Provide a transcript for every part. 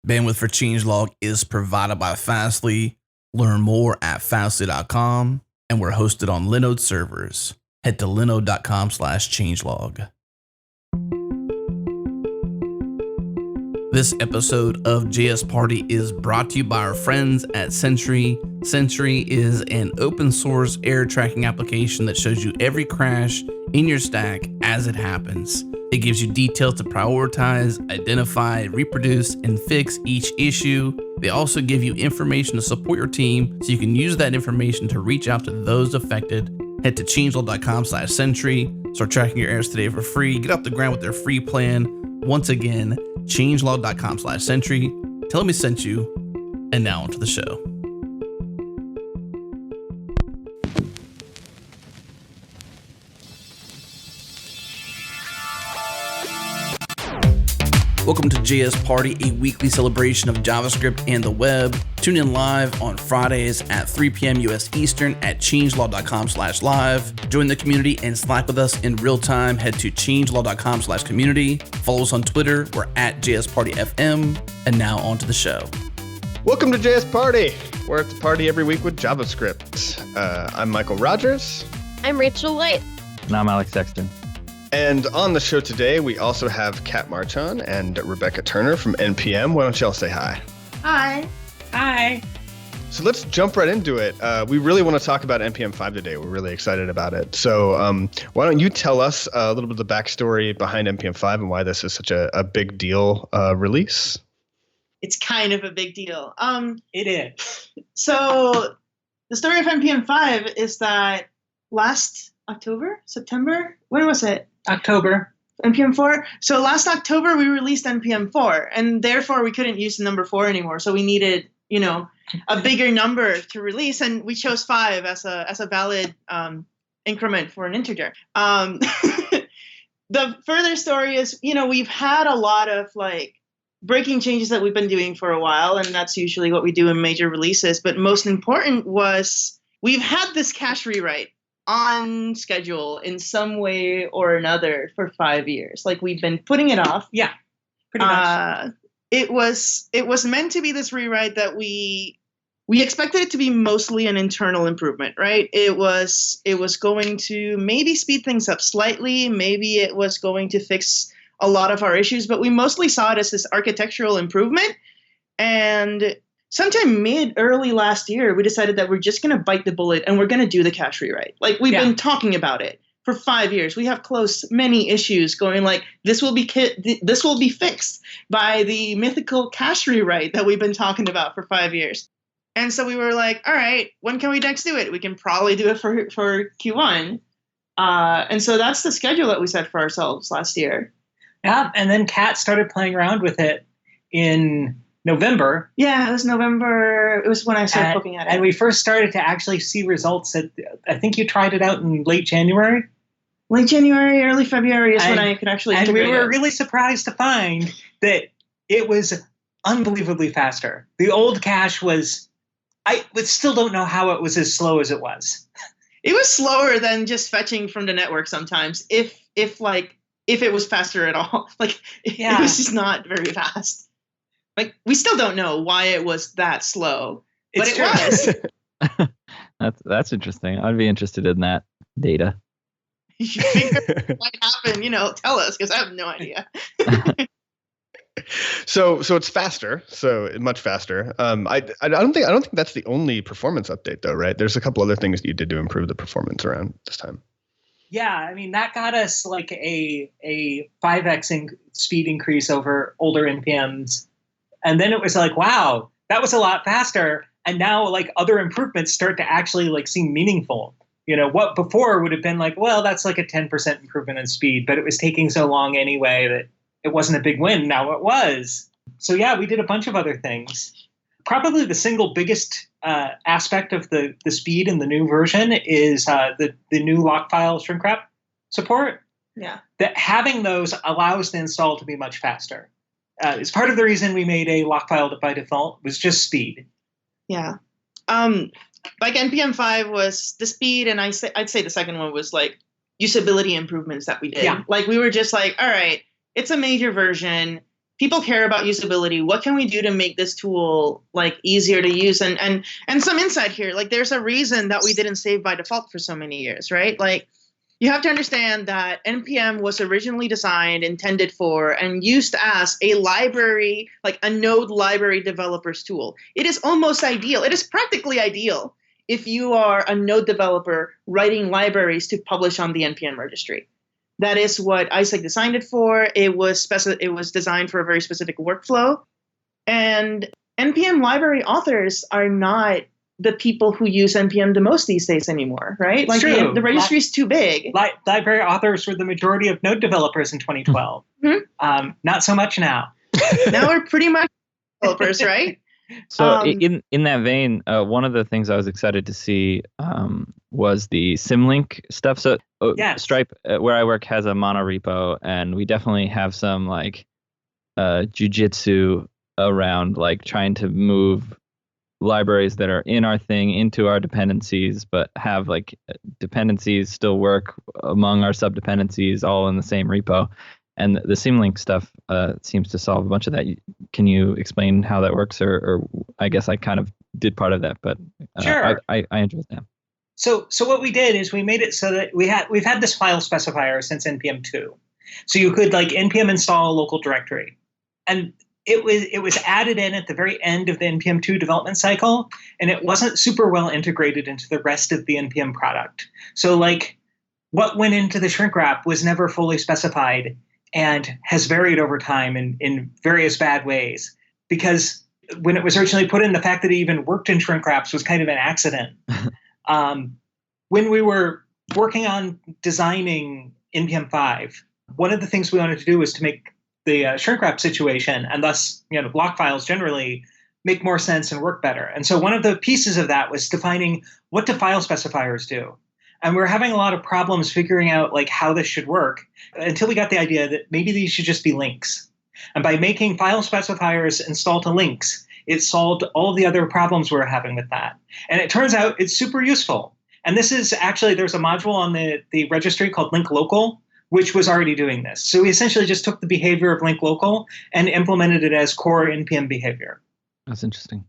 Bandwidth for changelog is provided by Fastly. Learn more at fastly.com, and we're hosted on Linode servers. Head to linode.com/changelog. This episode of JS Party is brought to you by our friends at Sentry. Sentry is an open source error tracking application that shows you every crash in your stack as it happens. It gives you details to prioritize, identify, reproduce, and fix each issue. They also give you information to support your team so you can use that information to reach out to those affected. Head to changelog.com/Sentry. Start tracking your errors today for free. Get off the ground with their free plan. Once again, changelog.com/Sentry. Tell them we sent you. And now onto the show. Welcome to JS Party, a weekly celebration of JavaScript and the web. Tune in live on Fridays at 3 p.m. US Eastern at changelog.com/live. Join the community and Slack with us in real time. Head to changelog.com/community. Follow us on Twitter. We're at JSPartyFM. And now on to the show. Welcome to JS Party. We're at the party every week with JavaScript. I'm Mikeal Rogers. I'm Rachel White. And I'm Alex Sexton. And on the show today, we also have Kat Marchán and Rebecca Turner from NPM. Why don't y'all say hi? Hi. Hi. So let's jump right into it. We really want to talk about NPM 5 today. We're really excited about it. So why don't you tell us a little bit of the backstory behind NPM 5 and why this is such a big deal release? It's kind of a big deal. It is. So the story of NPM 5 is that last September? When was it? October. NPM 4? So last October, we released NPM 4, and therefore we couldn't use the number 4 anymore. So we needed, a bigger number to release, and we chose 5 as a valid increment for an integer. The further story is, we've had a lot of breaking changes that we've been doing for a while, and that's usually what we do in major releases. But most important was we've had this cache rewrite on schedule in some way or another for 5 years. We've been putting it off. Yeah, pretty much. It was meant to be this rewrite that we expected it to be mostly an internal improvement, right? It was going to maybe speed things up slightly. Maybe it was going to fix a lot of our issues, but we mostly saw it as this architectural improvement. And sometime early last year, we decided that we're just going to bite the bullet and we're going to do the cache rewrite. We've been talking about it for 5 years. We have closed many issues going this will be fixed by the mythical cache rewrite that we've been talking about for 5 years. And so we were like, all right, when can we next do it? We can probably do it for Q1. And so that's the schedule that we set for ourselves last year. Yeah, and then Kat started playing around with it in November. Yeah, it was November. It was when I started looking at it. And we first started to actually see results I think you tried it out in late January. Late January, early February is when I could actually integrate it. And we were really surprised to find that it was unbelievably faster. The old cache I still don't know how it was as slow as it was. It was slower than just fetching from the network sometimes, if it was faster at all. It was just not very fast. We still don't know why it was that slow, but it was. That's interesting. I'd be interested in that data. You figure what might happen, tell us, because I have no idea. So it's faster, much faster. I don't think that's the only performance update though, right? There's a couple other things you did to improve the performance around this time. Yeah, I mean, that got us a 5x speed increase over older NPMs. And then it was wow, that was a lot faster. And now other improvements start to actually seem meaningful. What before would have been well, that's a 10% improvement in speed, but it was taking so long anyway that it wasn't a big win. Now it was. So yeah, we did a bunch of other things. Probably the single biggest aspect of the speed in the new version is the new lock file shrink wrap support. Yeah. That having those allows the install to be much faster. It's part of the reason we made a lock file by default was just speed. Yeah. NPM 5 was the speed, and I'd say the second one was usability improvements that we did. Yeah. We were just all right, it's a major version. people care about usability. What can we do to make this tool like easier to use? And some insight here, like there's a reason that we didn't save by default for so many years, right? Like you have to understand that NPM was originally designed, intended for, and used as a library, like a node library developer's tool. It is almost ideal. It is practically ideal if you are a node developer writing libraries to publish on the NPM registry. That is what Isaac designed it for. It was designed for a very specific workflow. And NPM library authors are not the people who use NPM the most these days anymore, right? Like the registry is too big. Library authors were the majority of node developers in 2012. Not so much now. Now we're pretty much developers, right? So in that vein, one of the things I was excited to see was the Symlink stuff. So yes. Stripe, where I work, has a mono repo, and we definitely have some like jujitsu around like trying to move libraries that are in our thing into our dependencies, but have like dependencies still work among our sub dependencies all in the same repo. And the Symlink stuff seems to solve a bunch of that. Can you explain how that works? Or I guess I kind of did part of that, but sure. I enjoyed that. So what we did is we made it so that we've had this file specifier since NPM 2. So you could like npm install a local directory. And it was added in at the very end of the NPM 2 development cycle, and it wasn't super well integrated into the rest of the NPM product. So like what went into the shrink wrap was never fully specified and has varied over time in various bad ways. Because when it was originally put in, the fact that it even worked in shrink wraps was kind of an accident. When we were working on designing NPM 5, one of the things we wanted to do was to make the shrink wrap situation, and thus block files generally, make more sense and work better. And so one of the pieces of that was defining what do file specifiers do. And we're having a lot of problems figuring out like how this should work until we got the idea that maybe these should just be links. And by making file specifiers install to links, it solved all of the other problems we were having with that. And it turns out it's super useful. And this is actually, there's a module on the registry called link local, which was already doing this. So we essentially just took the behavior of link local and implemented it as core NPM behavior. That's interesting.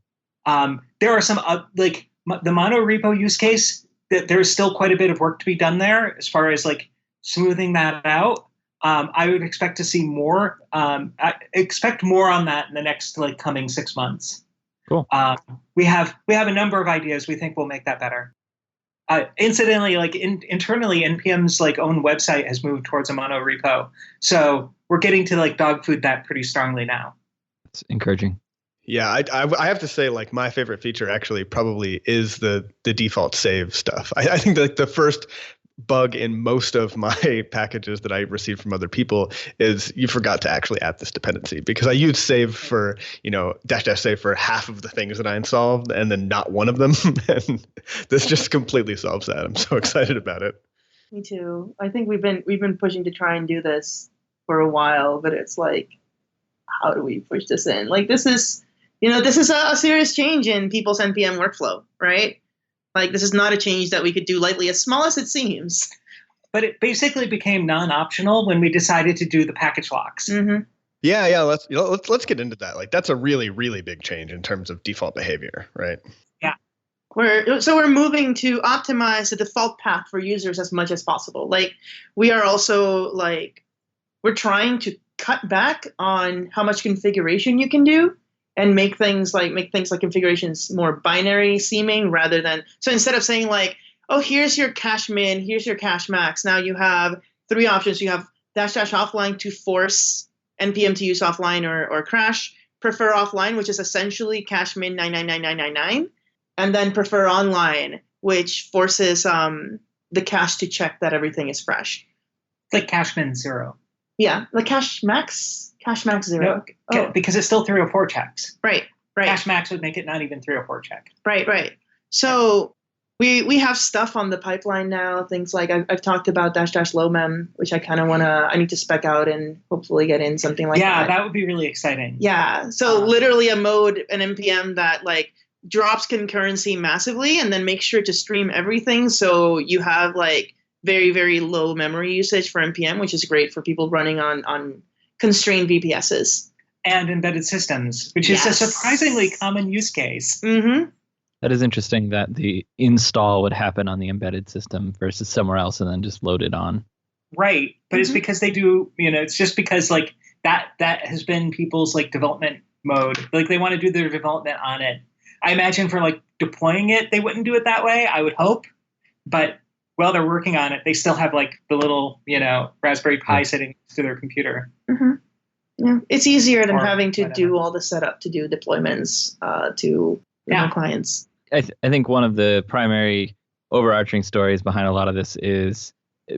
There are some, like the mono repo use case, that there's still quite a bit of work to be done there as far as like smoothing that out. I would expect to see more. I expect more on that in the next like coming 6 months. Cool. We have a number of ideas we think will make that better. Incidentally, like internally, NPM's like own website has moved towards a mono repo, so we're getting to like dog food that pretty strongly now. It's encouraging. Yeah, I have to say, like, my favorite feature actually probably is the default save stuff. I think that the first bug in most of my packages that I received from other people is you forgot to actually add this dependency, because I use save for, -- save for half of the things that I installed and then not one of them. And this just completely solves that. I'm so excited about it. Me too. I think we've been pushing to try and do this for a while, but it's like, how do we push this in? Like, this is a serious change in people's NPM workflow, right? Like, this is not a change that we could do lightly, as small as it seems. But it basically became non-optional when we decided to do the package locks. Mm-hmm. Yeah. Let's get into that. Like, that's a really, really big change in terms of default behavior, right? Yeah. We're moving to optimize the default path for users as much as possible. Like, we are also like, we're trying to cut back on how much configuration you can do, and make things like configurations more binary seeming, rather than, so instead of saying like, oh, here's your cache min, here's your cache max, now you have 3 options. You have -- offline to force NPM to use offline or crash, prefer offline, which is essentially cache min 999999, and then prefer online, which forces the cache to check that everything is fresh. Like cache min 0. Yeah, like cache max 0. No, because it's still 3 or 4 checks. Right. Cache max would make it not even 3 or 4 check. Right. So we have stuff on the pipeline now. Things like I've talked about -- low mem, which I need to spec out and hopefully get in something like that. Yeah, that would be really exciting. Yeah. So literally a mode, an NPM that like drops concurrency massively and then makes sure to stream everything. So you have like very, very low memory usage for NPM, which is great for people running on constrained VPSs. and embedded systems, which is a surprisingly common use case. Mm-hmm. That is interesting that the install would happen on the embedded system versus somewhere else and then just load it on. Right. But it's because they do, it's just because like that has been people's like development mode. Like they want to do their development on it. I imagine for like deploying it, they wouldn't do it that way, I would hope. But while they're working on it, they still have like the little, Raspberry Pi sitting next to their computer. Mm-hmm. Yeah. It's easier than having to do all the setup to do deployments to clients. I think one of the primary overarching stories behind a lot of this is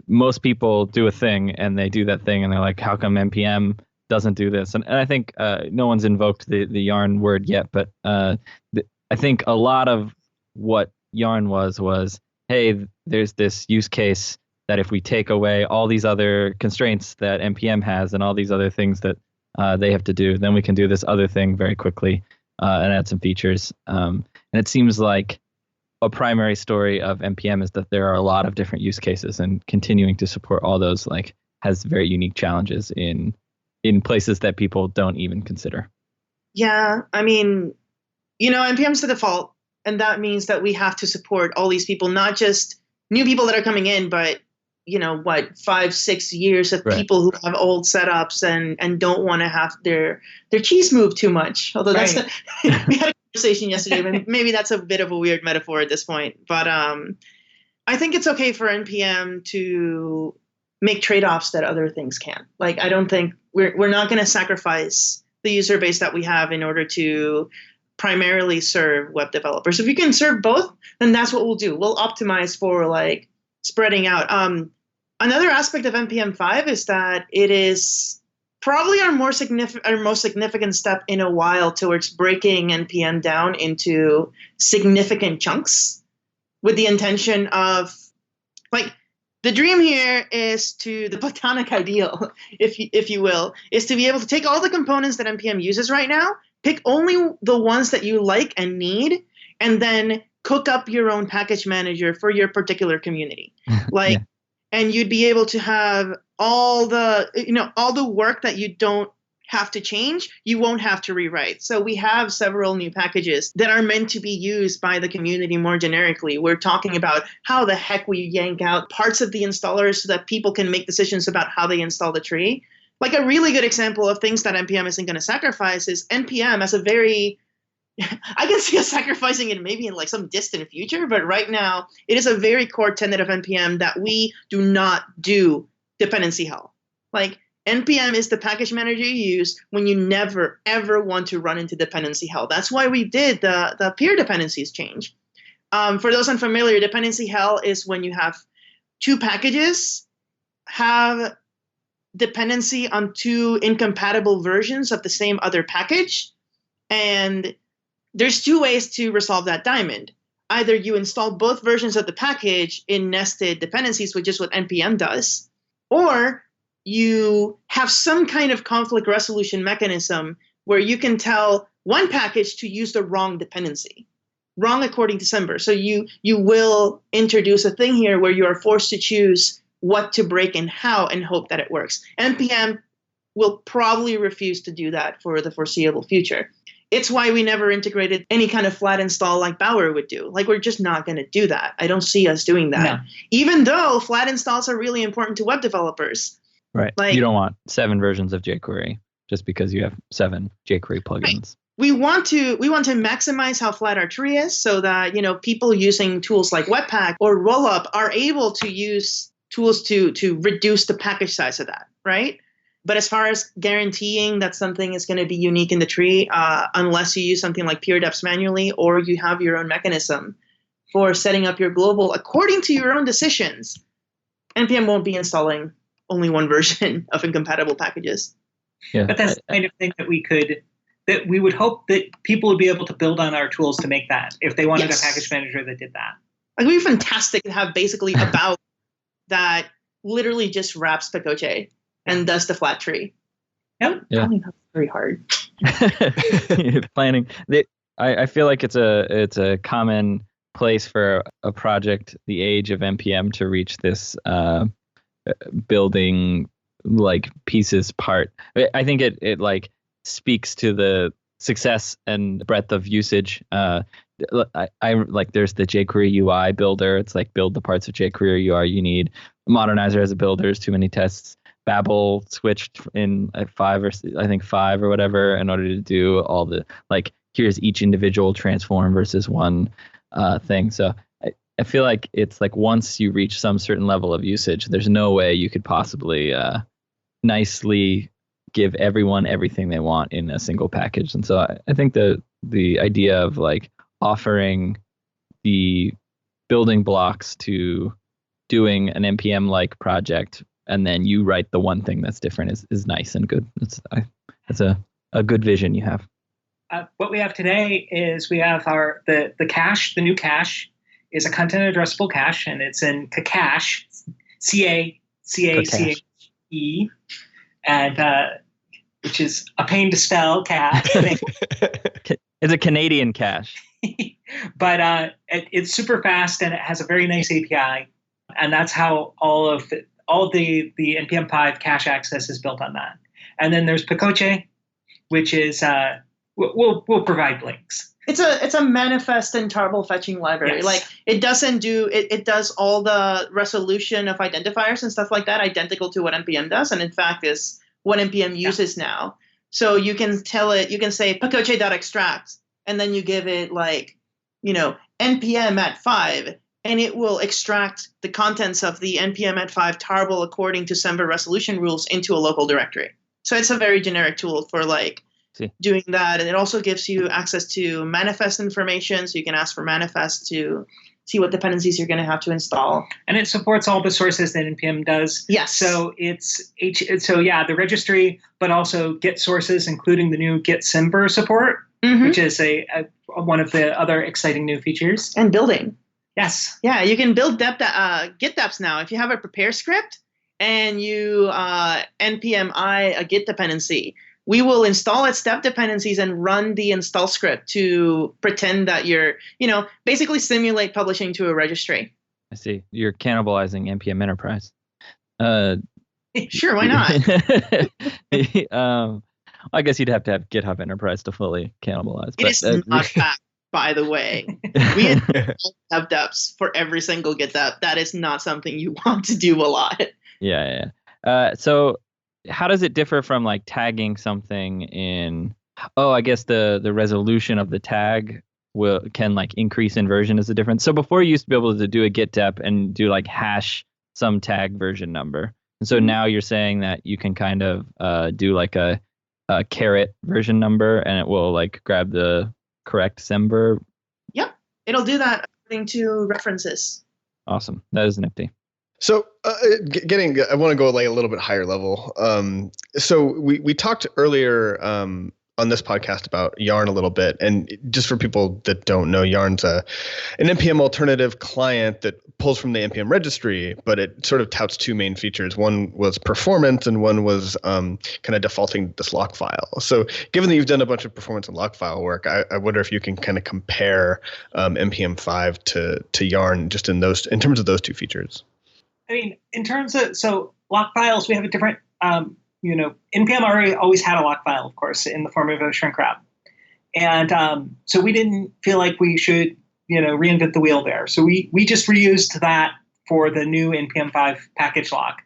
most people do a thing and they do that thing and they're like, how come NPM doesn't do this? And I think no one's invoked the Yarn word yet, but I think a lot of what Yarn was, hey, there's this use case that if we take away all these other constraints that NPM has and all these other things that they have to do, then we can do this other thing very quickly and add some features. And it seems like a primary story of NPM is that there are a lot of different use cases, and continuing to support all those like has very unique challenges in places that people don't even consider. Yeah, I mean, NPM's the default, and that means that we have to support all these people, not just new people that are coming in, but 5-6 years of people who have old setups and don't want to have their cheese moved too much. Although we had a conversation yesterday, but maybe that's a bit of a weird metaphor at this point. But I think it's okay for NPM to make trade-offs that other things can't. Like, I don't think we're not going to sacrifice the user base that we have in order to primarily serve web developers. If we can serve both, then that's what we'll do. We'll optimize for like spreading out. Another aspect of NPM 5 is that it is probably our most significant step in a while towards breaking NPM down into significant chunks, with the intention of, like, the dream here is the platonic ideal, if you will, is to be able to take all the components that NPM uses right now, pick only the ones that you like and need, and then cook up your own package manager for your particular community. Like, and you'd be able to have all the work that you don't have to change, you won't have to rewrite. So we have several new packages that are meant to be used by the community more generically. We're talking about how the heck we yank out parts of the installers so that people can make decisions about how they install the tree. Like, a really good example of things that NPM isn't going to sacrifice is NPM as a very, I can see us sacrificing it maybe in like some distant future, but right now it is a very core tenet of NPM that we do not do dependency hell. Like, NPM is the package manager you use when you never, ever want to run into dependency hell. That's why we did the peer dependencies change. For those unfamiliar, dependency hell is when you have two packages have dependency on two incompatible versions of the same other package. And there's two ways to resolve that diamond. Either you install both versions of the package in nested dependencies, which is what NPM does, or you have some kind of conflict resolution mechanism where you can tell one package to use the wrong dependency, wrong according to Semver. So you will introduce a thing here where you are forced to choose what to break and how and hope that it works. NPM will probably refuse to do that for the foreseeable future. It's why we never integrated any kind of flat install like Bower would do. Like, we're just not going to do that. I don't see us doing that. No. Even though flat installs are really important to web developers. Right. Like, you don't want 7 versions of jQuery just because you have 7 jQuery plugins. Right. We want to maximize how flat our tree is so that, people using tools like Webpack or Rollup are able to use tools to reduce the package size of that, right? But as far as guaranteeing that something is going to be unique in the tree, unless you use something like peer deps manually or you have your own mechanism for setting up your global according to your own decisions, NPM won't be installing only one version of incompatible packages. Yeah. But that's the kind of thing that we would hope that people would be able to build on our tools to make that if they wanted a package manager that did that. Like, it would be fantastic to have basically about that literally just wraps Picoche and does the flat tree. Yep. Yeah. I think that's very hard. Planning. I feel like it's a common place for a project the age of NPM to reach this building like pieces part. I think it like speaks to the success and breadth of usage. I like there's the jQuery UI builder. It's like build the parts of jQuery UI you need. Modernizer as a builder, there's too many tests. Babel switched in at 5 or whatever in order to do all the like here's each individual transform versus one thing. So I feel like it's like once you reach some certain level of usage, there's no way you could possibly nicely give everyone everything they want in a single package. And so I think the idea of like offering the building blocks to doing an NPM like project and then you write the one thing that's different is nice and good. It's a good vision you have. What we have today is we have the cache. The new cache is a content addressable cache, and it's in cache, CACACHE, and which is a pain to spell. Cache. It's a Canadian cache, but it's super fast and it has a very nice API, and that's how all the NPM 5 cache access is built on that. And then there's Pacoche, which is we'll provide links. It's a manifest and tarball fetching library. Yes. Like it doesn't do it does all the resolution of identifiers and stuff like that identical to what NPM does, and in fact is what NPM uses now. So you can say pacoche.extract, and then you give it like, NPM at 5, and it will extract the contents of the NPM at 5 tarball according to Semver resolution rules into a local directory. So it's a very generic tool for like doing that. And it also gives you access to manifest information. So you can ask for manifest to see what dependencies you're going to have to install. And it supports all the sources that NPM does. Yes. So the registry, but also Git sources, including the new Git Semver support, which is one of the other exciting new features. And building. Yes. Yeah, you can build Git deps now. If you have a prepare script and you npm I a Git dependency, we will install its step dependencies and run the install script to pretend that you're, basically simulate publishing to a registry. I see. You're cannibalizing NPM Enterprise. Sure, why not? I guess you'd have to have GitHub Enterprise to fully cannibalize. It is not fact, by the way. We have deps for every single Git dep. That is not something you want to do a lot. Yeah. So how does it differ from like tagging something in? Oh, I guess the resolution of the tag can like increase inversion is the difference. So before you used to be able to do a git dep and do like hash some tag version number. And so now you're saying that you can kind of do like a caret version number and it will like grab the correct Semver. Yep. It'll do that according to references. Awesome. That is nifty. So I want to go like a little bit higher level. So we talked earlier on this podcast about Yarn a little bit. And just for people that don't know, Yarn's an NPM alternative client that pulls from the NPM registry, but it sort of touts two main features. One was performance and one was kind of defaulting this lock file. So given that you've done a bunch of performance and lock file work, I wonder if you can kind of compare NPM 5 to Yarn just in terms of those two features. I mean, in terms of, lock files, we have a different, NPM always had a lock file, of course, in the form of a shrink wrap. And so we didn't feel like we should, reinvent the wheel there. So we just reused that for the new NPM 5 package lock.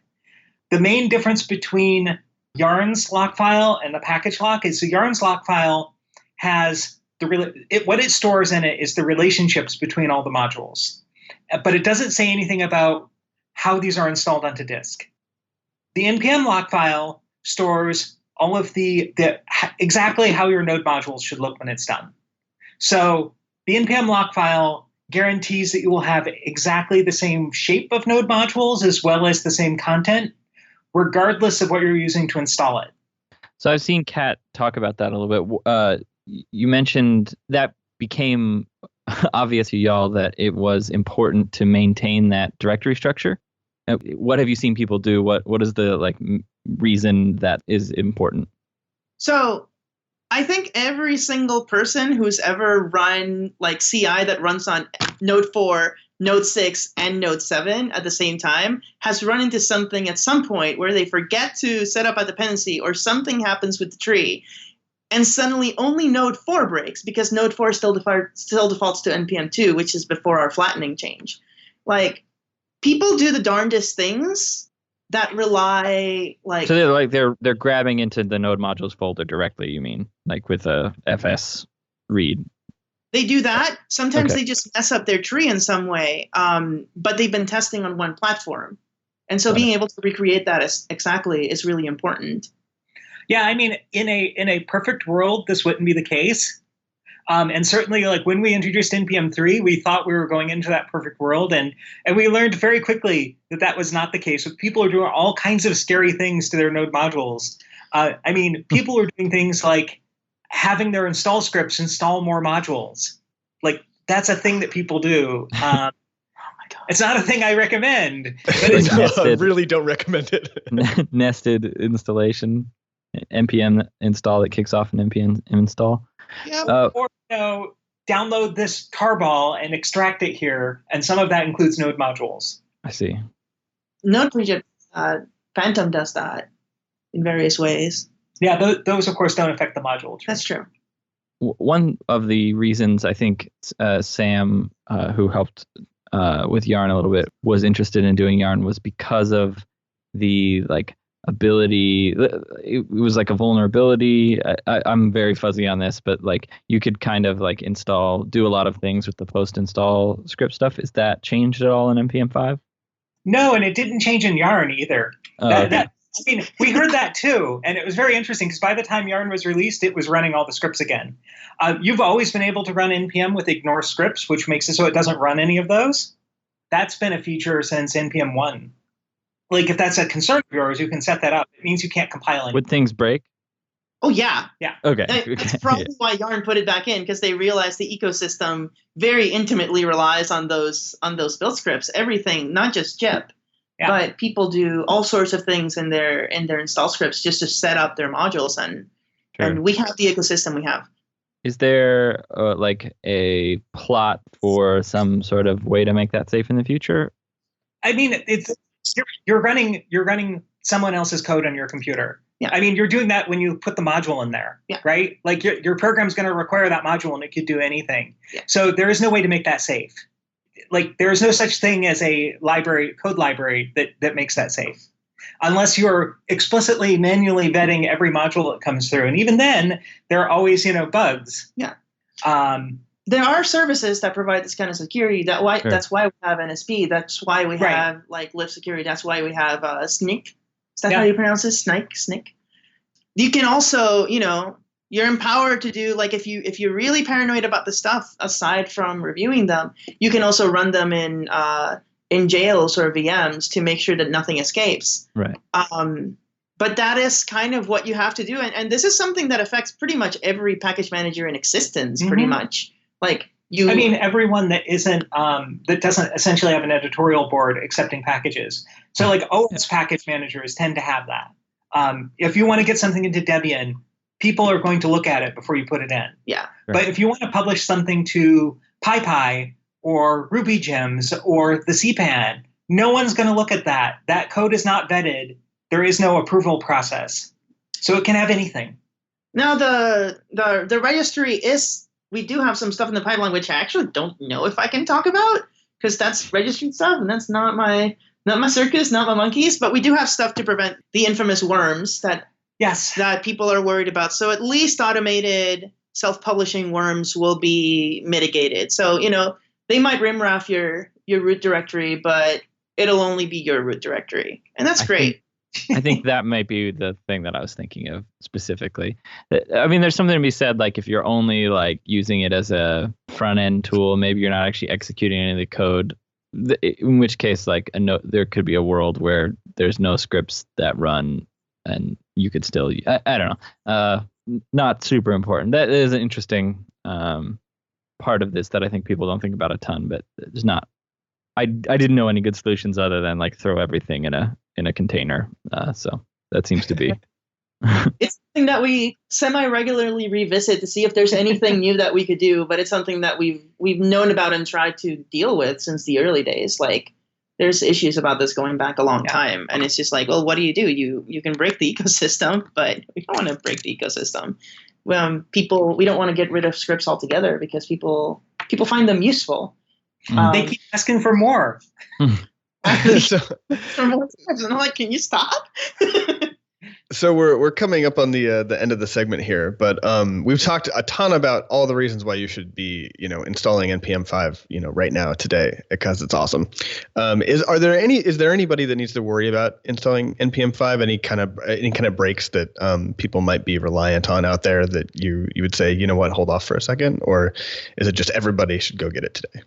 The main difference between Yarn's lock file and the package lock is the Yarn's lock file has what it stores in it is the relationships between all the modules. But it doesn't say anything about how these are installed onto disk. The NPM lock file stores all of the exactly how your node modules should look when it's done. So the NPM lock file guarantees that you will have exactly the same shape of node modules as well as the same content, regardless of what you're using to install it. So I've seen Kat talk about that a little bit. You mentioned that became obvious to y'all that it was important to maintain that directory structure. What have you seen people do? What is the reason that is important? So I think every single person who's ever run CI that runs on Node 4, Node 6, and Node 7 at the same time has run into something at some point where they forget to set up a dependency or something happens with the tree. and suddenly only Node 4 breaks because Node 4 still defaults to NPM 2, which is before our flattening change. Like, people do the darndest things that rely like. So they're grabbing into the node modules folder directly. You mean like with a FS read? They do that. Sometimes Okay. they just mess up their tree in some way. But they've been testing on one platform, and so being able to recreate that is really important. Yeah, I mean, in a perfect world, this wouldn't be the case. And certainly, like when we introduced NPM 3, we thought we were going into that perfect world, and we learned very quickly that was not the case. So people are doing all kinds of scary things to their node modules. I mean, people are doing things like having their install scripts install more modules. Like, that's a thing that people do. It's not a thing I recommend. But it's I really don't recommend it. Nested installation, npm install that kicks off an npm install. Yeah. Or download this tarball and extract it here, and some of that includes node modules. I see. Node Project Phantom does that in various ways. Yeah, those of course don't affect the module. That's true. One of the reasons I think Sam, who helped with Yarn a little bit, was interested in doing Yarn was because of the like ability. It was like a vulnerability. I'm very fuzzy on this, but like you could kind of like do a lot of things with the post install script stuff. Is that changed at all in npm 5? No, and it didn't change in Yarn either. Okay. I mean, we heard that too, and it was very interesting because by the time Yarn was released, it was running all the scripts again. You've always been able to run NPM with ignore scripts, which makes it so it doesn't run any of those. That's been a feature since NPM 1. Like, if that's a concern of yours, you can set that up. It means you can't compile anything. Would things break? Oh, yeah. Yeah. Okay. That's probably why Yarn put it back in, because they realized the ecosystem very intimately relies on those build scripts. Everything, not just JIP, but people do all sorts of things in their install scripts just to set up their modules, and we have the ecosystem we have. Is there like a plot for some sort of way to make that safe in the future? I mean, you're running someone else's code on your computer. Yeah. I mean, you're doing that when you put the module in there, right? Like your program's going to require that module, and it could do anything. Yeah. So there is no way to make that safe. Like, there is no such thing as a code library that makes that safe, unless you're explicitly manually vetting every module that comes through. And even then, there are always, bugs. Yeah. There are services that provide this kind of security. That's why we have NSP. That's why we have like Lift Security. That's why we have SNIC. Is that how you pronounce it? SNIC. You can also, you're empowered to do, like, if you're really paranoid about the stuff, aside from reviewing them, you can also run them in jails or VMs to make sure that nothing escapes. Right. But that is kind of what you have to do, and this is something that affects pretty much every package manager in existence. Pretty much, like you. I mean, everyone that isn't that doesn't essentially have an editorial board accepting packages. So, like, OS package managers tend to have that. If you want to get something into Debian, people are going to look at it before you put it in. Yeah. Right. But if you want to publish something to PyPy or Ruby Gems or the CPAN, no one's going to look at that. That code is not vetted. There is no approval process. So it can have anything. Now, the registry is, we do have some stuff in the pipeline, which I actually don't know if I can talk about, because that's registry stuff, and that's not my circus, not my monkeys. But we do have stuff to prevent the infamous worms that people are worried about. So at least automated self-publishing worms will be mitigated. So, they might rimraff your root directory, but it'll only be your root directory. And that's great. I think that might be the thing that I was thinking of specifically. I mean, there's something to be said, like, if you're only like using it as a front end tool, maybe you're not actually executing any of the code, in which case, like, there could be a world where there's no scripts that run and you could still, I don't know, not super important. That is an interesting part of this that I think people don't think about a ton, but there's not. I didn't know any good solutions other than like throw everything in a container. So that seems to be. It's something that we semi-regularly revisit to see if there's anything new that we could do, but it's something that we've known about and tried to deal with since the early days. Like, there's issues about this going back a long time, and it's just like, well, what do? You can break the ecosystem, but we don't want to break the ecosystem. we don't want to get rid of scripts altogether because people find them useful. They keep asking for more. So, For more scripts, and I'm like, can you stop? so we're coming up on the end of the segment here, but we've talked a ton about all the reasons why you should be installing NPM 5 right now today, because it's awesome. Is there anybody that needs to worry about installing NPM 5? Any kind of breaks that people might be reliant on out there that you would say, hold off for a second, or is it just everybody should go get it today?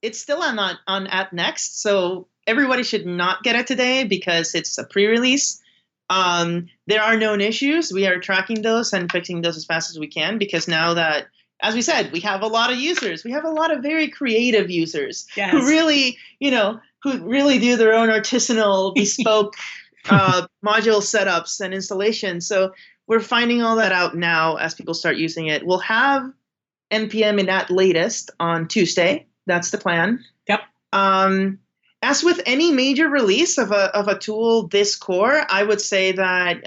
It's still on App Next, so everybody should not get it today because it's a pre-release. There are known issues. We are tracking those and fixing those as fast as we can, because now that, as we said, we have a lot of users. We have a lot of very creative users who really do their own artisanal, bespoke module setups and installations. So we're finding all that out now as people start using it. We'll have NPM in at latest on Tuesday. That's the plan. Yep. As with any major release of a tool this core, I would say that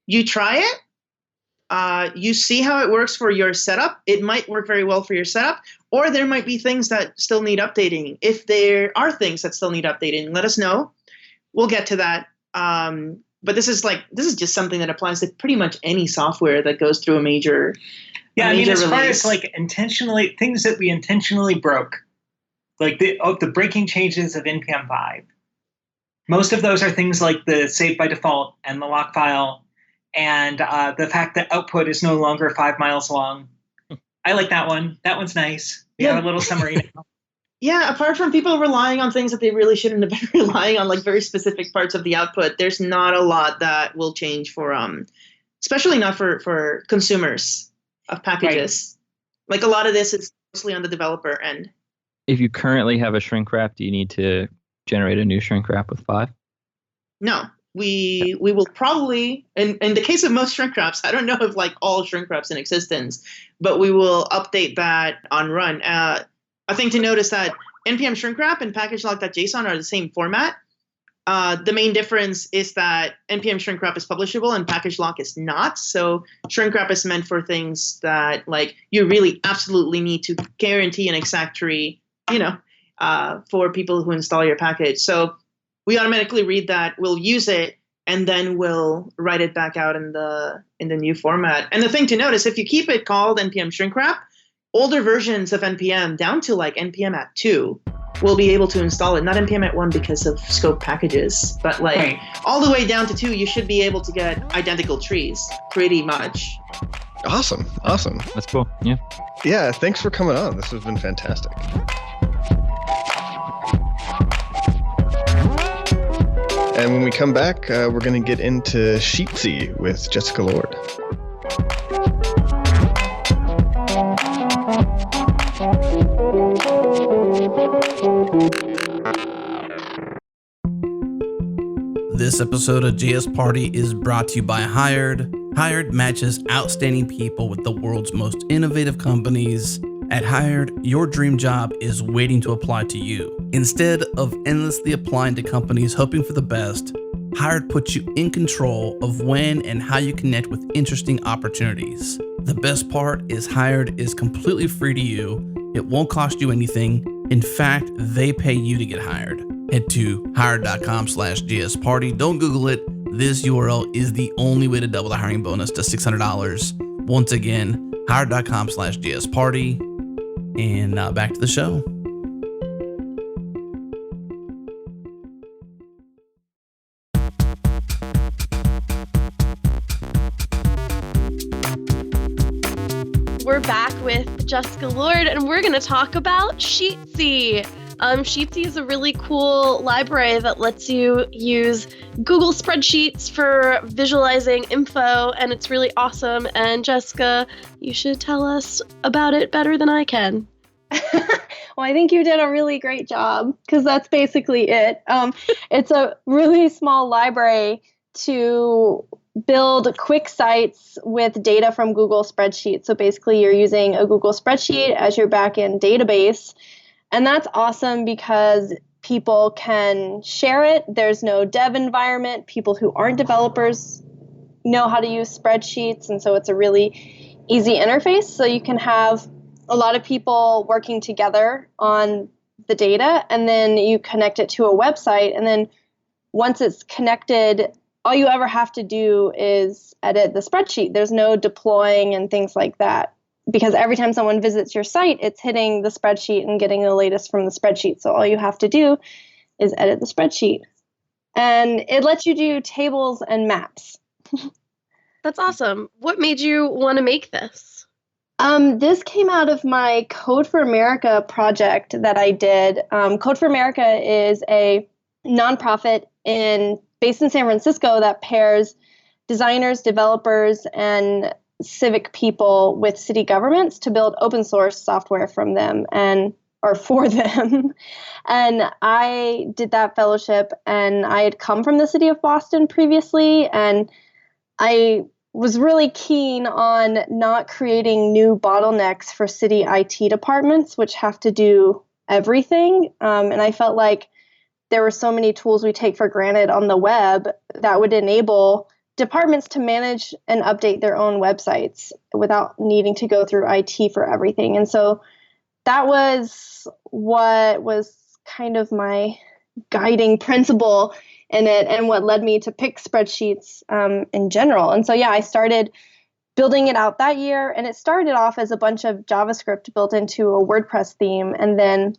you try it, you see how it works for your setup. It might work very well for your setup, or there might be things that still need updating. If there are things that still need updating, let us know. We'll get to that. But this is just something that applies to pretty much any software that goes through a major. Yeah, I mean, as far release. as things that we intentionally broke, like the breaking changes of NPM 5, most of those are things like the save by default and the lock file, and the fact that output is no longer 5 miles long. I like that one. That one's nice. We have a little summary now. Yeah, apart from people relying on things that they really shouldn't have been relying on, like very specific parts of the output, there's not a lot that will change for, especially not for consumers of packages. Right. Like a lot of this is mostly on the developer end. If you currently have a shrink wrap, do you need to generate a new shrink wrap with 5? No, we will probably, in the case of most shrink wraps, I don't know if like all shrink wraps in existence, but we will update that on run. A thing to notice that npm shrink wrap and package-lock.json are the same format. The main difference is that npm shrink wrap is publishable and package lock is not. So shrink wrap is meant for things that like you really absolutely need to guarantee an exact tree, for people who install your package. So we automatically read that, we'll use it, and then we'll write it back out in the new format. And the thing to notice, if you keep it called npm shrink wrap, older versions of npm down to like npm at 2 will be able to install it. Not npm at 1 because of scope packages, but like all the way down to 2, you should be able to get identical trees pretty much. Awesome. That's cool. Yeah. Yeah, thanks for coming on. This has been fantastic. And when we come back, we're going to get into Sheetsee with Jessica Lord. This episode of JS Party is brought to you by Hired. Hired matches outstanding people with the world's most innovative companies. At Hired, your dream job is waiting to apply to you. Instead of endlessly applying to companies hoping for the best, Hired puts you in control of when and how you connect with interesting opportunities. The best part is Hired is completely free to you. It won't cost you anything. In fact, they pay you to get hired. Head to hired.com/JSParty. Don't Google it. This URL is the only way to double the hiring bonus to $600. Once again, hired.com/JSParty. And now back to the show. We're back with Jessica Lord, and we're going to talk about Sheetsee. Sheetsee is a really cool library that lets you use Google spreadsheets for visualizing info, and it's really awesome. And Jessica, you should tell us about it better than I can. Well, I think you did a really great job, because that's basically it. It's a really small library to build quick sites with data from Google Spreadsheets. So basically, you're using a Google Spreadsheet as your backend database. And that's awesome because people can share it. There's no dev environment. People who aren't developers know how to use spreadsheets. And so it's a really easy interface. So you can have a lot of people working together on the data, and then you connect it to a website. And then once it's connected, all you ever have to do is edit the spreadsheet. There's no deploying and things like that, because every time someone visits your site, it's hitting the spreadsheet and getting the latest from the spreadsheet. So all you have to do is edit the spreadsheet. And it lets you do tables and maps. That's awesome. What made you want to make this? This came out of my Code for America project that I did. Code for America is a nonprofit based in San Francisco that pairs designers, developers, and civic people with city governments to build open source software from them or for them. And I did that fellowship, and I had come from the city of Boston previously, and I was really keen on not creating new bottlenecks for city IT departments, which have to do everything. And I felt like there were so many tools we take for granted on the web that would enable departments to manage and update their own websites without needing to go through IT for everything. And so that was what was kind of my guiding principle in it, and what led me to pick spreadsheets in general. And so, yeah, I started building it out that year, and it started off as a bunch of JavaScript built into a WordPress theme. And then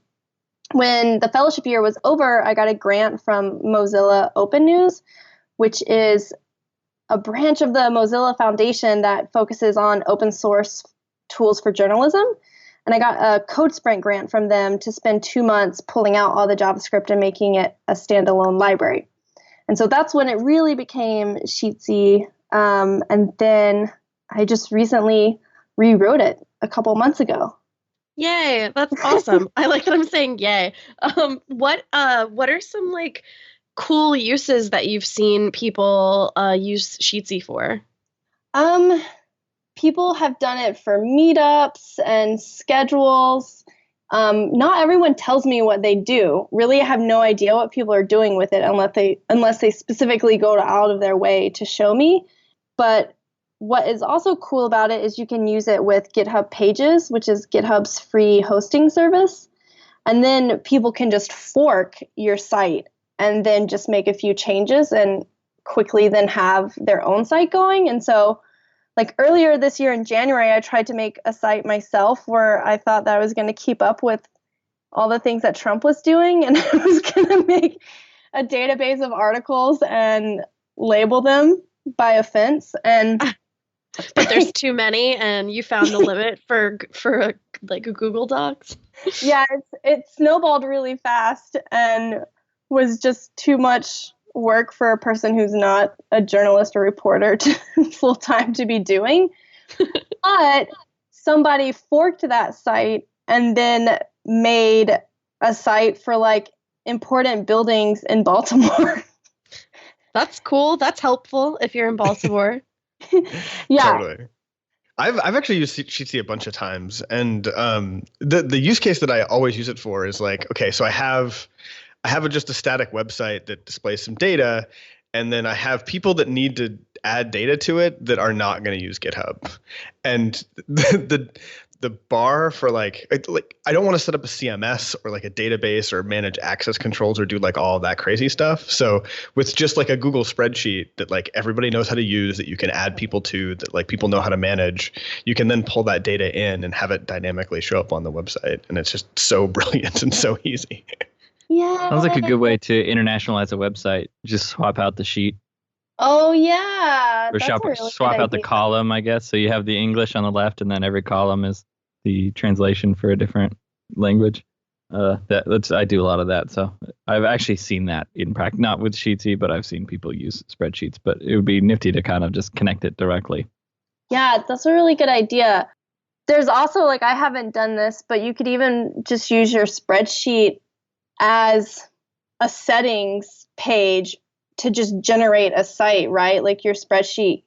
when the fellowship year was over, I got a grant from Mozilla Open News, which is a branch of the Mozilla Foundation that focuses on open source tools for journalism. And I got a Code Sprint grant from them to spend 2 months pulling out all the JavaScript and making it a standalone library. And so that's when it really became Sheetsee. And then I just recently rewrote it a couple months ago. Yay, that's awesome. I like that I'm saying yay. What are some like cool uses that you've seen people use Sheetsee for? People have done it for meetups and schedules. Not everyone tells me what they do. Really, I have no idea what people are doing with it unless they specifically go out of their way to show me. But what is also cool about it is you can use it with GitHub Pages, which is GitHub's free hosting service. And then people can just fork your site and then just make a few changes and quickly then have their own site going. And so like earlier this year in January, I tried to make a site myself where I thought that I was going to keep up with all the things that Trump was doing. And I was going to make a database of articles and label them by offense. And but there's too many, and you found the limit for like a Google Docs. Yeah, it snowballed really fast and was just too much work for a person who's not a journalist or reporter to full time to be doing. But somebody forked that site and then made a site for like important buildings in Baltimore. That's cool. That's helpful if you're in Baltimore. Yeah. Totally. I've actually used Sheetsee a bunch of times, and the use case that I always use it for is like, okay, so I have just a static website that displays some data, and then I have people that need to add data to it that are not going to use GitHub, and the bar for like I don't want to set up a CMS or like a database or manage access controls or do like all that crazy stuff. So with just like a Google spreadsheet that like everybody knows how to use, that you can add people to, that like people know how to manage, you can then pull that data in and have it dynamically show up on the website. And it's just so brilliant and so easy. Yeah. Sounds like a good way to internationalize a website. Just swap out the sheet. Oh yeah. Or swap out the column, I guess. So you have the English on the left, and then every column is the translation for a different language. I do a lot of that. So I've actually seen that in practice, not with Sheetsee, but I've seen people use spreadsheets. But it would be nifty to kind of just connect it directly. Yeah, that's a really good idea. There's also like, I haven't done this, but you could even just use your spreadsheet as a settings page to just generate a site, right? Like your spreadsheet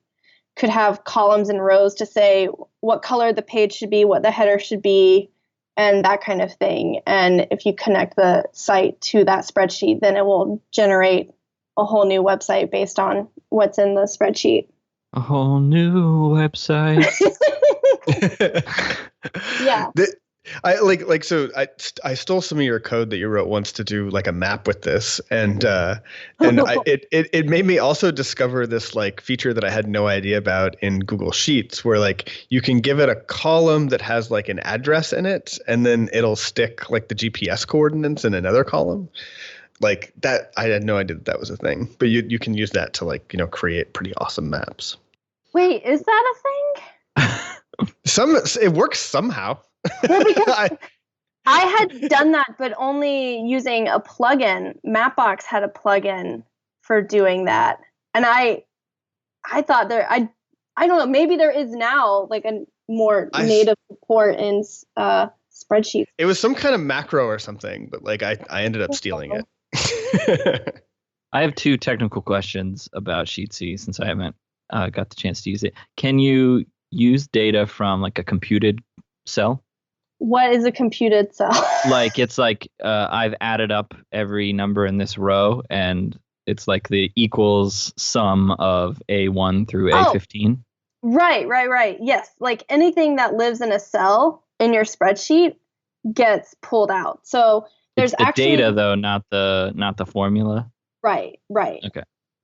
could have columns and rows to say what color the page should be, what the header should be, and that kind of thing. And if you connect the site to that spreadsheet, then it will generate a whole new website based on what's in the spreadsheet. A whole new website. Yeah. I stole some of your code that you wrote once to do like a map with this, it made me also discover this like feature that I had no idea about in Google Sheets, where like you can give it a column that has like an address in it, and then it'll stick like the GPS coordinates in another column. Like that, I had no idea that was a thing, but you can use that to like, create pretty awesome maps. Wait, is that a thing? It works somehow. Well, because I had done that, but only using a plugin. Mapbox had a plugin for doing that, and I thought I don't know. Maybe there is now like a more native support in spreadsheets. It was some kind of macro or something, but like I ended up stealing it. I have 2 technical questions about Sheetsee since I haven't got the chance to use it. Can you use data from like a computed cell? What is a computed cell? Like it's like I've added up every number in this row, and it's like the equals sum of A1 through A15. Right. Yes, like anything that lives in a cell in your spreadsheet gets pulled out. So there's it's the actually data though, not the formula. Right. Okay,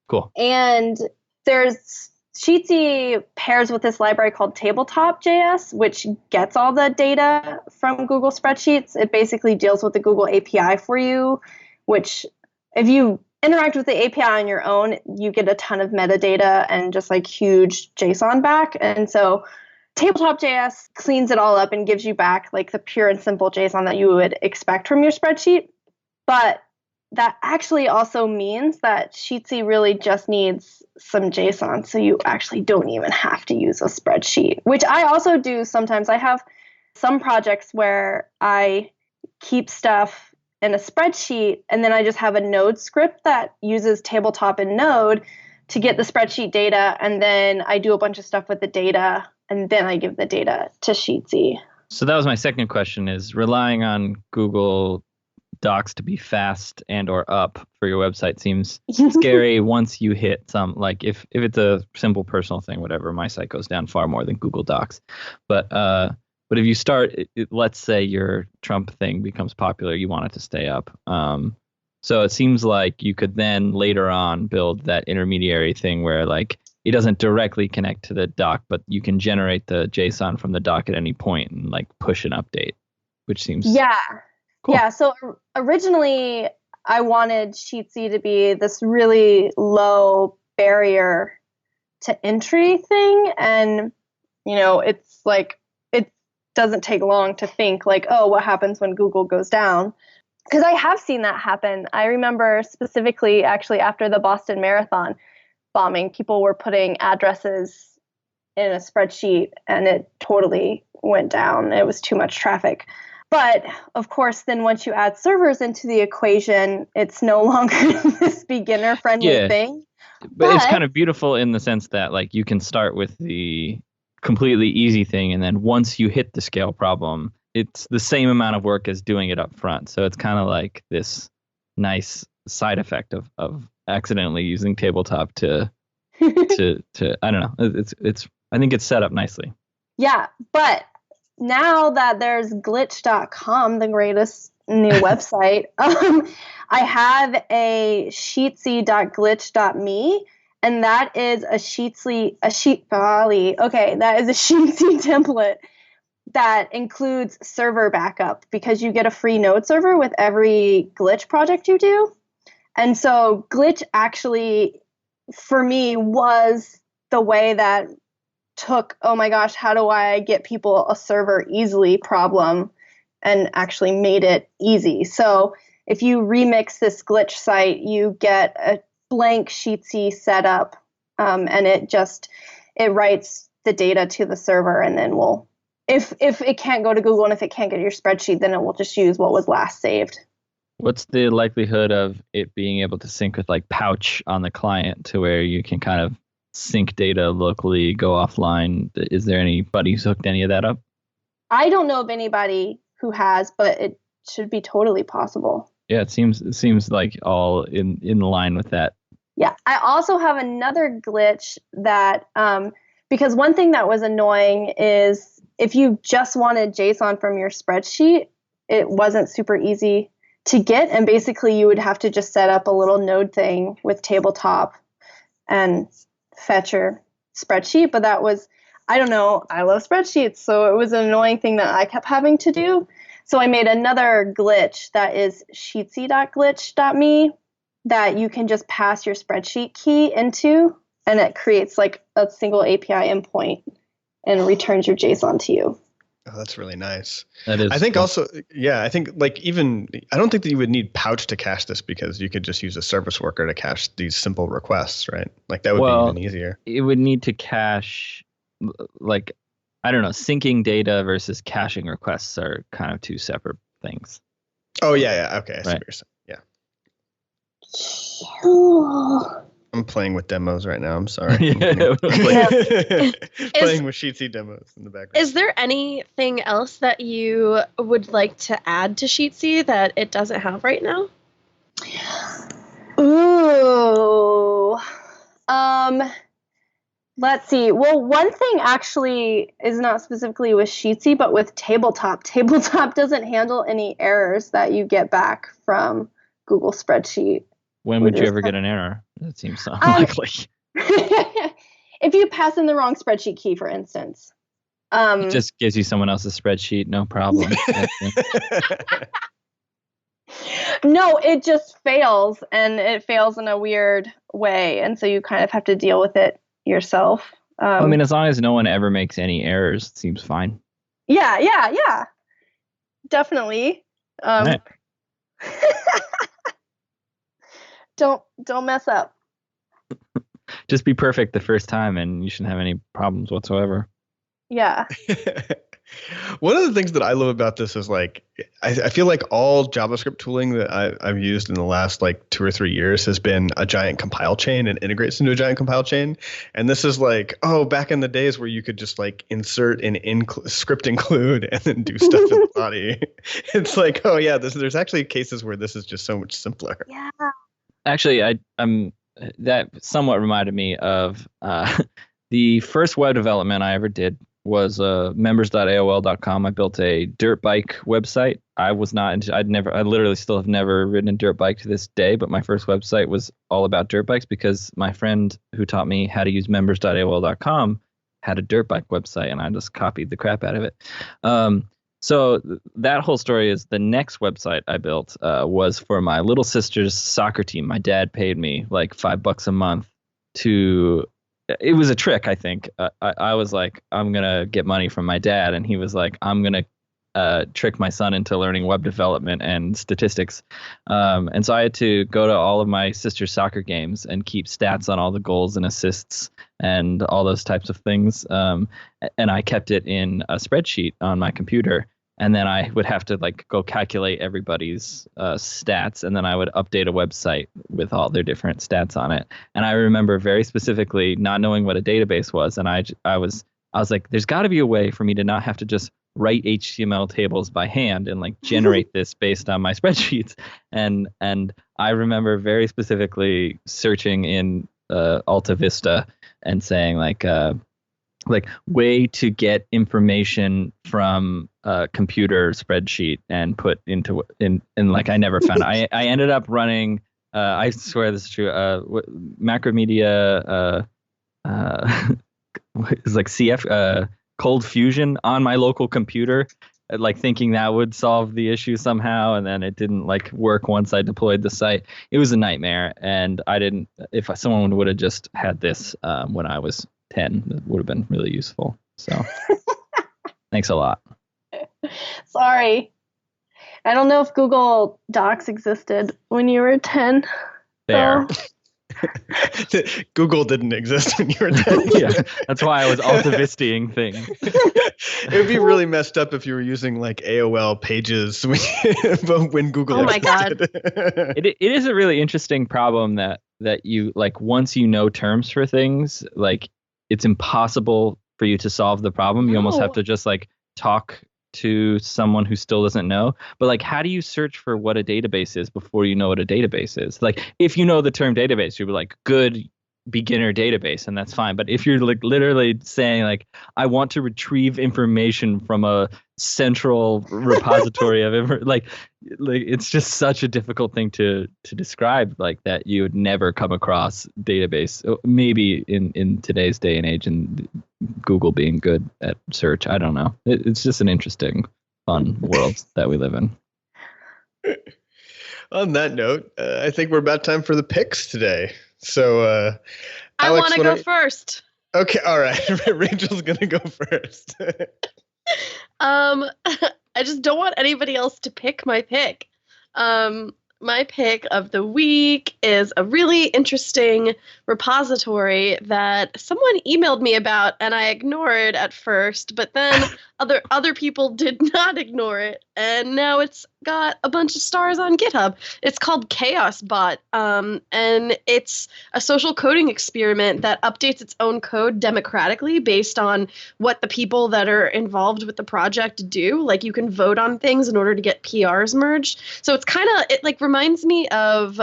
cool. And there's Sheetsee pairs with this library called Tabletop.js, which gets all the data from Google Spreadsheets. It basically deals with the Google API for you, which if you interact with the API on your own, you get a ton of metadata and just like huge JSON back. And so Tabletop.js cleans it all up and gives you back like the pure and simple JSON that you would expect from your spreadsheet. But that actually also means that Sheetsee really just needs some JSON, so you actually don't even have to use a spreadsheet, which I also do sometimes. I have some projects where I keep stuff in a spreadsheet, and then I just have a Node script that uses Tabletop and Node to get the spreadsheet data, and then I do a bunch of stuff with the data, and then I give the data to Sheetsee. So that was my second question, is relying on Google Docs to be fast and or up for your website seems scary once you hit some, like if it's a simple personal thing, whatever, my site goes down far more than Google Docs. But if you start, let's say your Trump thing becomes popular, you want it to stay up. So it seems like you could then later on build that intermediary thing where like it doesn't directly connect to the doc, but you can generate the JSON from the doc at any point and like push an update, which seems cool. Yeah, so originally I wanted Sheetsee to be this really low barrier to entry thing. And, it's like, it doesn't take long to think like, oh, what happens when Google goes down? Because I have seen that happen. I remember specifically actually after the Boston Marathon bombing, people were putting addresses in a spreadsheet and it totally went down. It was too much traffic. But of course, then once you add servers into the equation, it's no longer this beginner-friendly thing. But it's kind of beautiful in the sense that like you can start with the completely easy thing, and then once you hit the scale problem, it's the same amount of work as doing it up front. So it's kind of like this nice side effect of accidentally using Tabletop to I don't know. It's I think it's set up nicely. Yeah, but now that there's glitch.com, the greatest new website, I have a sheetsee.glitch.me, and that is that is a Sheetsee template that includes server backup because you get a free node server with every glitch project you do. And so glitch actually, for me, was the way that took, oh my gosh, how do I get people a server easily problem, and actually made it easy. So if you remix this glitch site, you get a blank Sheetsee setup, and it writes the data to the server, and then if it can't go to Google and if it can't get your spreadsheet, then it will just use what was last saved. What's the likelihood of it being able to sync with like Pouch on the client to where you can kind of sync data locally, go offline? Is there anybody who's hooked any of that up? I don't know of anybody who has, but it should be totally possible. Yeah, it seems like all in line with that Yeah, I also have another glitch that, because one thing that was annoying is if you just wanted JSON from your spreadsheet, it wasn't super easy to get. And basically you would have to just set up a little node thing with tabletop and fetch your spreadsheet. But that was, I don't know, I love spreadsheets. So it was an annoying thing that I kept having to do. So I made another glitch that is sheetsee.glitch.me that you can just pass your spreadsheet key into, and it creates like a single API endpoint and returns your JSON to you. Oh, that's really nice. That is. I think cool. also, yeah, I think like even, I don't think that you would need Pouch to cache this because you could just use a service worker to cache these simple requests, right? Like that would be even easier. It would need to cache, like, I don't know, syncing data versus caching requests are kind of two separate things. Oh, yeah. Okay. I see Right. what you're saying. Yeah. Oh. I'm playing with demos right now. I'm sorry. Yeah. Playing with Sheetsee demos in the background. Is there anything else that you would like to add to Sheetsee that it doesn't have right now? Ooh. Let's see. Well, one thing actually is not specifically with Sheetsee, but with Tabletop. Tabletop doesn't handle any errors that you get back from Google Spreadsheet. When would you ever get an error? That seems so unlikely. If you pass in the wrong spreadsheet key, for instance. It just gives you someone else's spreadsheet, no problem. No, it just fails, and it fails in a weird way, and so you kind of have to deal with it yourself. I mean, as long as no one ever makes any errors, it seems fine. Yeah. Definitely. Right. Don't mess up. Just be perfect the first time, and you shouldn't have any problems whatsoever. Yeah. One of the things that I love about this is like, I feel like all JavaScript tooling that I've used in the last like 2 or 3 years has been a giant compile chain and integrates into a giant compile chain. And this is like, back in the days where you could just like insert an script include and then do stuff in the body. It's like, there's actually cases where this is just so much simpler. Yeah. Actually, that somewhat reminded me of the first web development I ever did was members.aol.com. I built a dirt bike website. I literally still have never ridden a dirt bike to this day, but my first website was all about dirt bikes because my friend who taught me how to use members.aol.com had a dirt bike website, and I just copied the crap out of it. So that whole story is the next website I built was for my little sister's soccer team. My dad paid me like $5 a month to. It was a trick, I think. I was like, I'm going to get money from my dad. And he was like, I'm going to trick my son into learning web development and statistics. And so I had to go to all of my sister's soccer games and keep stats on all the goals and assists and all those types of things. And I kept it in a spreadsheet on my computer. And then I would have to like go calculate everybody's stats, and then I would update a website with all their different stats on it. And I remember very specifically not knowing what a database was, and I was like, there's got to be a way for me to not have to just write HTML tables by hand and like generate this based on my spreadsheets. And I remember very specifically searching in Alta Vista and saying like way to get information from a computer spreadsheet and put into in like I never found it. I ended up running I swear this is true Macromedia it's like CF Cold Fusion on my local computer, like thinking that would solve the issue somehow, and then it didn't like work once I deployed the site. It was a nightmare, and if someone would have just had this when I was 10, that would have been really useful. So thanks a lot. Sorry. I don't know if Google Docs existed when you were 10. Fair. So. Google didn't exist when you were 10. Yeah, that's why I was Altavistying things. It would be really messed up if you were using like AOL pages when Google existed. God. It is a really interesting problem that you like once you know terms for things, like it's impossible for you to solve the problem. You almost have to just like talk to someone who still doesn't know. But like, how do you search for what a database is before you know what a database is? Like, if you know the term database, you'll be like, good beginner database, and that's fine. But if you're like literally saying like, I want to retrieve information from a central repository of like it's just such a difficult thing to describe, like that you would never come across database. Maybe in today's day and age, and Google being good at search, I don't know. It's just an interesting, fun world that we live in. On that note, I think we're about time for the picks today. So, I Alex, want to go first. Okay, all right. Rachel's gonna go first. I just don't want anybody else to pick my pick. My pick of the week is a really interesting repository that someone emailed me about, and I ignored at first, but then other people did not ignore it, and now it's got a bunch of stars on GitHub. It's called ChaosBot, and it's a social coding experiment that updates its own code democratically based on what the people that are involved with the project do. Like, you can vote on things in order to get PRs merged. So it's kind of, it like reminds me of,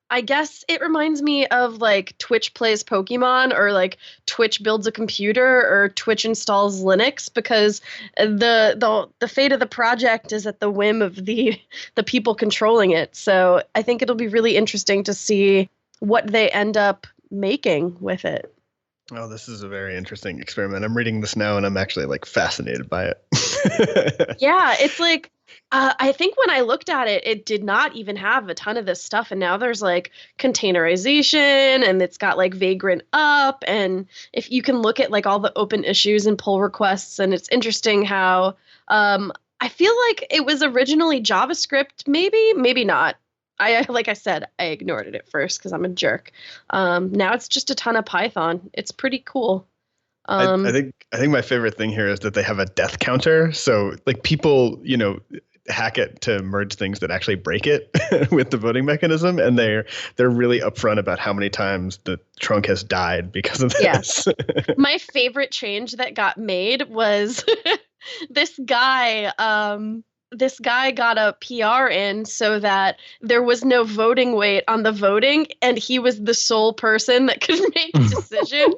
I guess it reminds me of like Twitch plays Pokemon, or like Twitch builds a computer, or Twitch installs Linux, because the fate of the project is at the whim of the people controlling it. So I think it'll be really interesting to see what they end up making with it. Oh, this is a very interesting experiment. I'm reading this now and I'm actually like fascinated by it. Yeah, it's like, I think when I looked at it, it did not even have a ton of this stuff. And now there's like containerization, and it's got like Vagrant up. And if you can look at like all the open issues and pull requests, and it's interesting how I feel like it was originally JavaScript, maybe not. Like I said, I ignored it at first because I'm a jerk. Now it's just a ton of Python. It's pretty cool. I think my favorite thing here is that they have a death counter. So like people, hack it to merge things that actually break it with the voting mechanism, and they're really upfront about how many times the trunk has died because of this. Yeah. My favorite change that got made was this guy got a PR in so that there was no voting weight on the voting, and he was the sole person that could make decisions,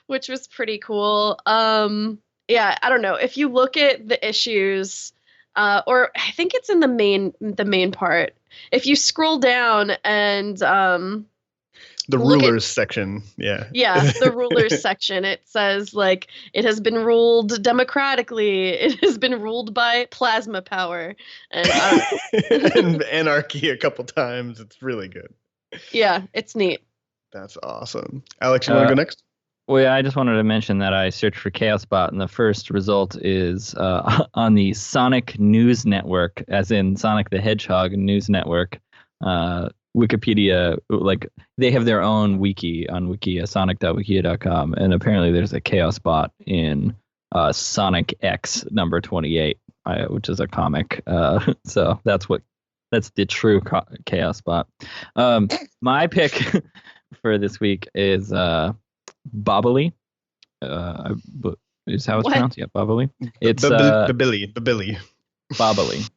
which was pretty cool. Yeah, I don't know. If you look at the issues, or I think it's in the main part. If you scroll down and the rulers section, yeah, the rulers section, it says like it has been ruled democratically. It has been ruled by plasma power and anarchy a couple times. It's really good. Yeah, it's neat. That's awesome. Alex, you want to go next? Well, yeah, I just wanted to mention that I searched for ChaosBot, and the first result is on the Sonic News Network, as in Sonic the Hedgehog News Network. Wikipedia, like they have their own wiki on Wikia, sonic.wikia.com, and apparently there's a ChaosBot in Sonic X number 28, which is a comic. So that's the true ChaosBot. My pick for this week is Bobbly. Is how it's pronounced? Yeah, Bobbly. It's the Billy. Bobbly.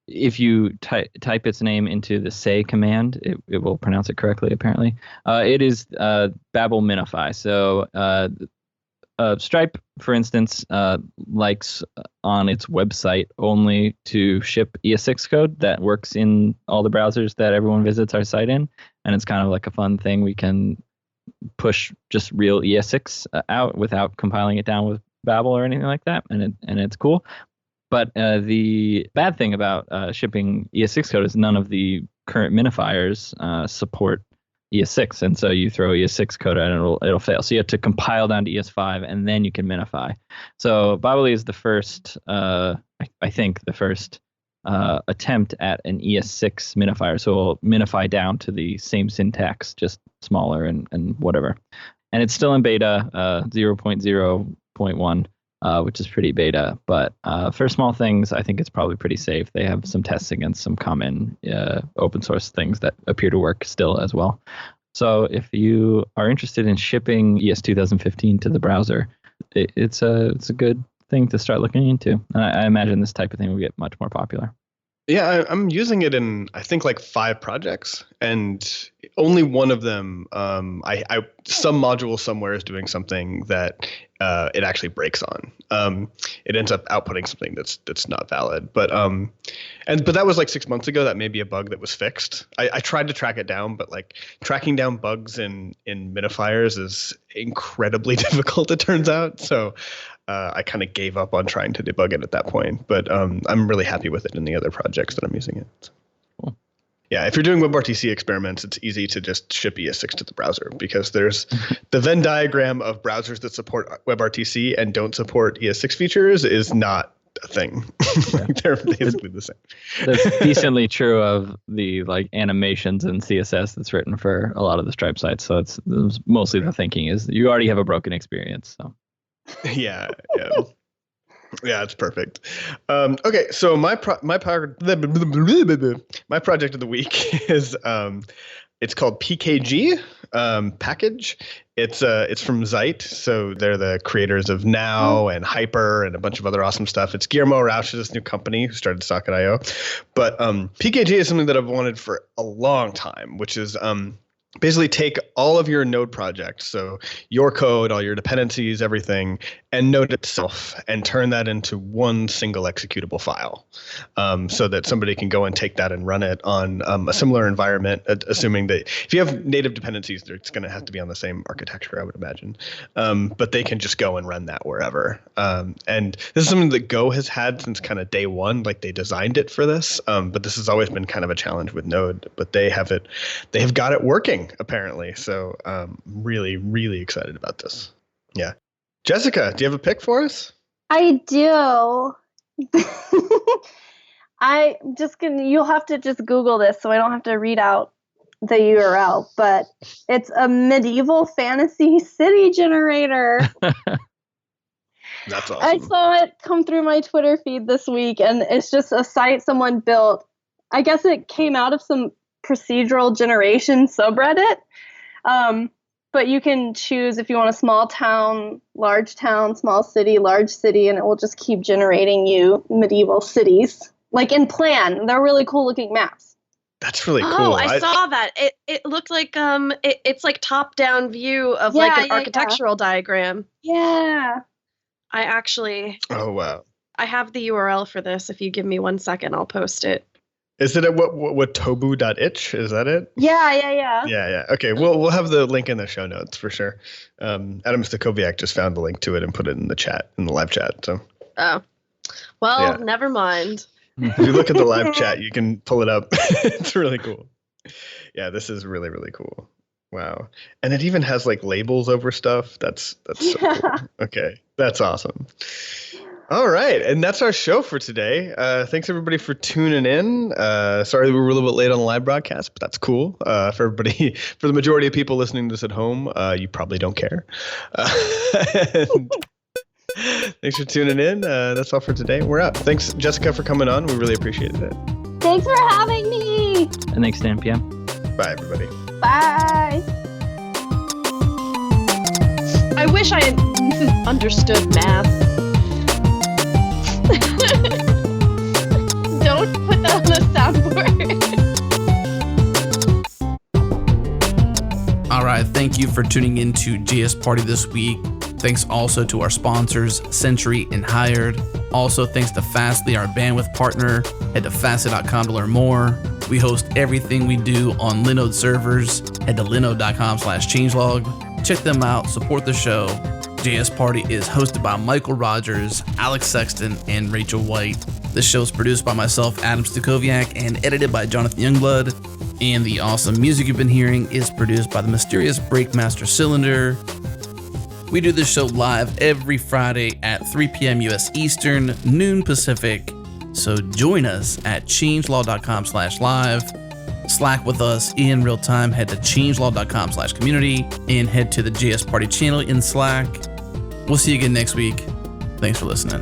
If you type its name into the say command, it will pronounce it correctly, apparently. It is Babel Minify. So Stripe, for instance, likes on its website only to ship ES6 code that works in all the browsers that everyone visits our site in. And it's kind of like a fun thing. We can push just real ES6 out without compiling it down with Babel or anything like that. And it's cool. But the bad thing about shipping ES6 code is none of the current minifiers support ES6, and so you throw ES6 code at it, and it'll fail. So you have to compile down to ES5, and then you can minify. So Bobbly is the first, I think, the first attempt at an ES6 minifier. So it'll minify down to the same syntax, just smaller and whatever. And it's still in beta 0.0.1. Which is pretty beta, but for small things, I think it's probably pretty safe. They have some tests against some common open source things that appear to work still as well. So if you are interested in shipping ES 2015 to the browser, it's a good thing to start looking into. I imagine this type of thing will get much more popular. Yeah, I'm using it in, I think, like 5 projects, and only one of them, some module somewhere is doing something that it actually breaks on. It ends up outputting something that's not valid. But that was like 6 months ago. That may be a bug that was fixed. I tried to track it down, but like tracking down bugs in minifiers is incredibly difficult, it turns out. So I kind of gave up on trying to debug it at that point, but I'm really happy with it in the other projects that I'm using it. Cool. Yeah, if you're doing WebRTC experiments, it's easy to just ship ES6 to the browser because there's the Venn diagram of browsers that support WebRTC and don't support ES6 features is not a thing. Yeah. They're basically the same. That's decently true of the like animations and CSS that's written for a lot of the Stripe sites. So it's mostly the thinking is you already have a broken experience. So. Yeah, it's perfect. Okay, so my project of the week is it's called PKG package. It's from Zeit, so they're the creators of Now and Hyper and a bunch of other awesome stuff. It's Guillermo Rauch's new company who started Socket.io, but PKG is something that I've wanted for a long time, which is basically take all of your Node projects, so your code, all your dependencies, everything, and Node itself, and turn that into one single executable file, so that somebody can go and take that and run it on a similar environment, assuming that if you have native dependencies, it's going to have to be on the same architecture, I would imagine. But they can just go and run that wherever. And this is something that Go has had since kind of day one, like they designed it for this. But this has always been kind of a challenge with Node, but they have got it working apparently. So really, really excited about this. Yeah. Jessica, do you have a pick for us? I do. You'll have to just Google this so I don't have to read out the URL, but it's a medieval fantasy city generator. That's awesome. I saw it come through my Twitter feed this week, and it's just a site someone built. I guess it came out of some procedural generation subreddit. But you can choose if you want a small town, small city, large city, and it will just keep generating you medieval cities. Like in Plan, they're really cool looking maps. That's really cool. Oh, I saw that. It looked like it's like top down view of like an architectural diagram. Yeah. I actually. Oh wow. I have the URL for this. If you give me 1 second, I'll post it. Is it at what tobu.itch? Is that it? Yeah. Okay, we'll have the link in the show notes for sure. Adam Stakoviak just found the link to it and put it in the chat, in the live chat. So. Oh, well, Never mind. If you look at the live chat, you can pull it up. It's really cool. Yeah, this is really, really cool. Wow, and it even has like labels over stuff. That's so cool. Okay, that's awesome. All right, and that's our show for today. Thanks everybody for tuning in. Sorry we were a little bit late on the live broadcast, but that's cool. For everybody, for the majority of people listening to this at home, you probably don't care. Thanks for tuning in. That's all for today. We're out. Thanks, Jessica, for coming on. We really appreciated it. Thanks for having me. And thanks to NPM. Bye, everybody. Bye. I wish I had understood math. Don't put that on the soundboard. All right, thank you for tuning in to JS Party this week. Thanks also to our sponsors, Sentry and Hired. Also, thanks to Fastly, our bandwidth partner. Head to fastly.com to learn more. We host everything we do on Linode servers. Head to linode.com/changelog. Check them out, support the show. JS Party is hosted by Mikeal Rogers, Alex Sexton, and Rachel White. This show is produced by myself, Adam Stakoviak, and edited by Jonathan Youngblood. And the awesome music you've been hearing is produced by the mysterious Breakmaster Cylinder. We do this show live every Friday at 3 p.m. U.S. Eastern, noon Pacific. So join us at changelog.com/live. Slack with us in real time. Head to changelog.com/community and head to the JS Party channel in Slack. We'll see you again next week. Thanks for listening.